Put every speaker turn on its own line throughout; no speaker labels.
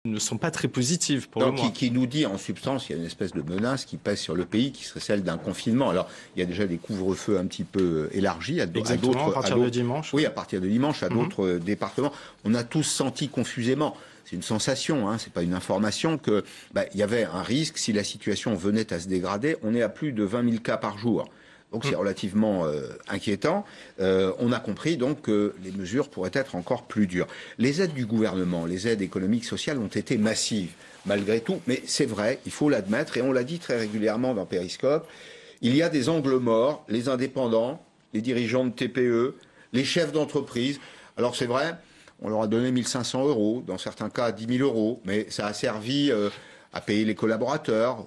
ne sont pas très positives pour le moins.
Qui nous dit en substance, il y a une espèce de menace qui pèse sur le pays, qui serait celle d'un confinement. Alors, il y a déjà des couvre-feux un petit peu élargis
Exactement, à partir de dimanche.
Oui, à partir de dimanche, à d'autres départements. On a tous senti confusément. C'est une sensation, c'est pas une information que il y avait un risque si la situation venait à se dégrader. On est à plus de 20 000 cas par jour. Donc c'est relativement inquiétant. On a compris donc que les mesures pourraient être encore plus dures. Les aides du gouvernement, les aides économiques, sociales ont été massives, malgré tout. Mais c'est vrai, il faut l'admettre, et on l'a dit très régulièrement dans Périscope, il y a des angles morts, les indépendants, les dirigeants de TPE, les chefs d'entreprise. Alors c'est vrai, on leur a donné 1 500 €, dans certains cas 10 000 €, mais ça a servi à payer les collaborateurs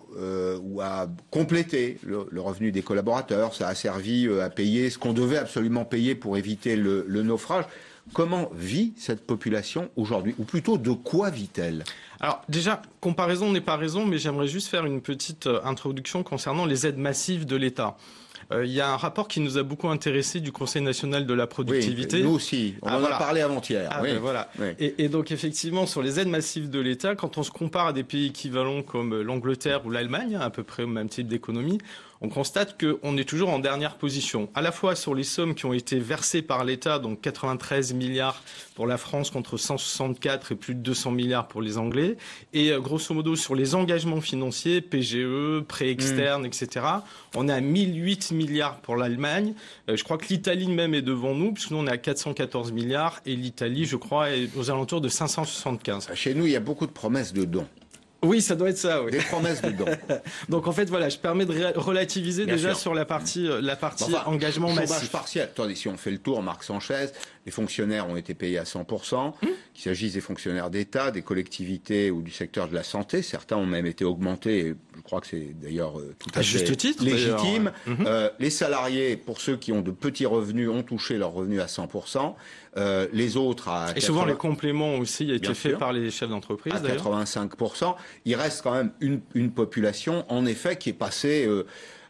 ou à compléter le revenu des collaborateurs. Ça a servi à payer ce qu'on devait absolument payer pour éviter le naufrage. Comment vit cette population aujourd'hui? Ou plutôt, de quoi vit-elle?
Alors déjà, comparaison n'est pas raison, mais j'aimerais juste faire une petite introduction concernant les aides massives de l'État. Il y a un rapport qui nous a beaucoup intéressé du Conseil national de la productivité.
Oui, nous aussi. On en a parlé avant-hier.
Voilà. Oui. Et donc, effectivement, sur les aides massives de l'État, quand on se compare à des pays équivalents comme l'Angleterre ou l'Allemagne, à peu près au même type d'économie, on constate qu'on est toujours en dernière position. À la fois sur les sommes qui ont été versées par l'État, donc 93 milliards pour la France contre 164 et plus de 200 milliards pour les Anglais. Et grosso modo, sur les engagements financiers, PGE, prêts externes, etc., on est à 1008 milliards pour l'Allemagne. Je crois que l'Italie même est devant nous, puisque nous, on est à 414 milliards. Et l'Italie, je crois, est aux alentours de 575.
Chez nous, il y a beaucoup de promesses de dons.
Oui, ça doit être ça, oui.
Des promesses de dons.
Donc en fait, voilà, je permets de relativiser
Bien
déjà
sûr.
sur la partie engagement massif.
Chômage partiel. Attendez, si on fait le tour, Marc Sanchez, les fonctionnaires ont été payés à 100%, qu'il s'agisse des fonctionnaires d'État, des collectivités ou du secteur de la santé. Certains ont même été augmentés, et je crois que c'est d'ailleurs tout à fait
juste titre,
légitime. Les salariés, pour ceux qui ont de petits revenus, ont touché leurs revenus à 100%. Les autres à 80%.
Et souvent les compléments aussi ont été faits par les chefs d'entreprise,
à 85%. Il reste quand même une population, en effet, qui est passée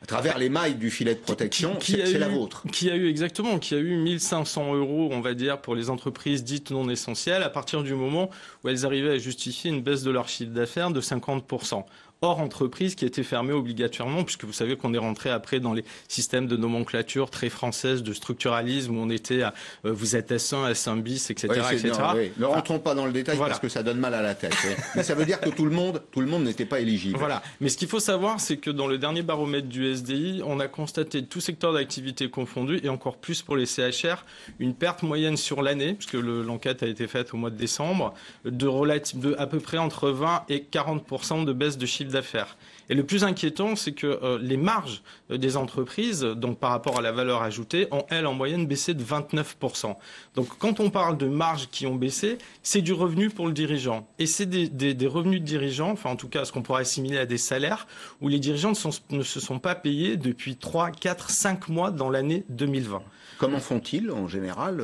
à travers les mailles du filet de protection. C'est la vôtre.
Qui a eu 1 500 €, on va dire, pour les entreprises dites non essentielles, à partir du moment où elles arrivaient à justifier une baisse de leur chiffre d'affaires de 50%. Hors entreprise qui était fermée obligatoirement, puisque vous savez qu'on est rentré après dans les systèmes de nomenclature très française, de structuralisme, où on était à vous êtes S1, S1 bis, etc.
Oui,
etc.
Ne rentrons pas dans le détail parce que ça donne mal à la tête. Mais ça veut dire que tout le monde n'était pas éligible.
Voilà. Mais ce qu'il faut savoir, c'est que dans le dernier baromètre du SDI, on a constaté, tout secteur d'activité confondu, et encore plus pour les CHR, une perte moyenne sur l'année, puisque l'enquête a été faite au mois de décembre, de à peu près entre 20 et 40% de baisse de chiffre d'affaires. Et le plus inquiétant, c'est que les marges des entreprises, donc par rapport à la valeur ajoutée, ont, elles, en moyenne baissé de 29%. Donc quand on parle de marges qui ont baissé, c'est du revenu pour le dirigeant. Et c'est des revenus de dirigeants, enfin en tout cas ce qu'on pourrait assimiler à des salaires, où les dirigeants ne se sont pas payés depuis 3, 4, 5 mois dans l'année 2020.
Comment font-ils en général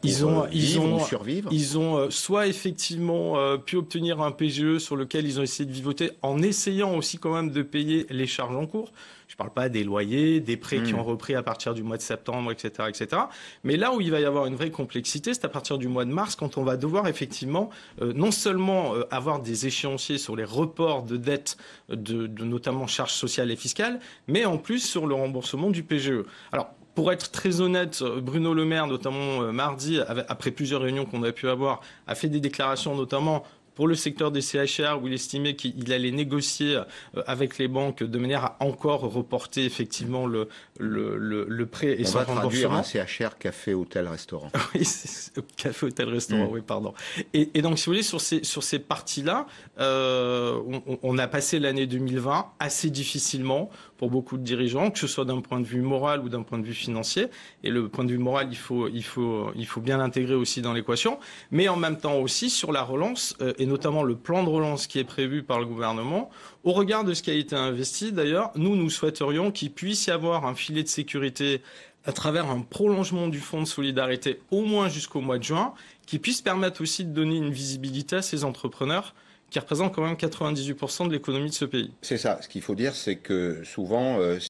ils ont
survivre?
Ils ont soit effectivement pu obtenir un PGE sur lequel ils ont essayé de vivoter, en essayant aussi quand même de payer les charges en cours. Je ne parle pas des loyers, des prêts qui ont repris à partir du mois de septembre, etc., etc. Mais là où il va y avoir une vraie complexité, c'est à partir du mois de mars, quand on va devoir effectivement non seulement avoir des échéanciers sur les reports de dettes, de notamment charges sociales et fiscales, mais en plus sur le remboursement du PGE. Alors, pour être très honnête, Bruno Le Maire, notamment mardi, après plusieurs réunions qu'on a pu avoir, a fait des déclarations notamment pour le secteur des CHR, où il estimait qu'il allait négocier avec les banques de manière à encore reporter effectivement le prêt et son remboursement.
On va traduire un CHR café, hôtel, restaurant.
Oui, café, hôtel, restaurant, oui, pardon. Et donc, si vous voulez, sur ces parties-là, on a passé l'année 2020 assez difficilement pour beaucoup de dirigeants, que ce soit d'un point de vue moral ou d'un point de vue financier. Et le point de vue moral, il faut bien l'intégrer aussi dans l'équation. Mais en même temps aussi sur la relance, et notamment le plan de relance qui est prévu par le gouvernement. Au regard de ce qui a été investi, d'ailleurs, nous souhaiterions qu'il puisse y avoir un filet de sécurité à travers un prolongement du fonds de solidarité au moins jusqu'au mois de juin, qui puisse permettre aussi de donner une visibilité à ces entrepreneurs qui représentent quand même 98% de l'économie de ce pays.
C'est ça. Ce qu'il faut dire, c'est que souvent,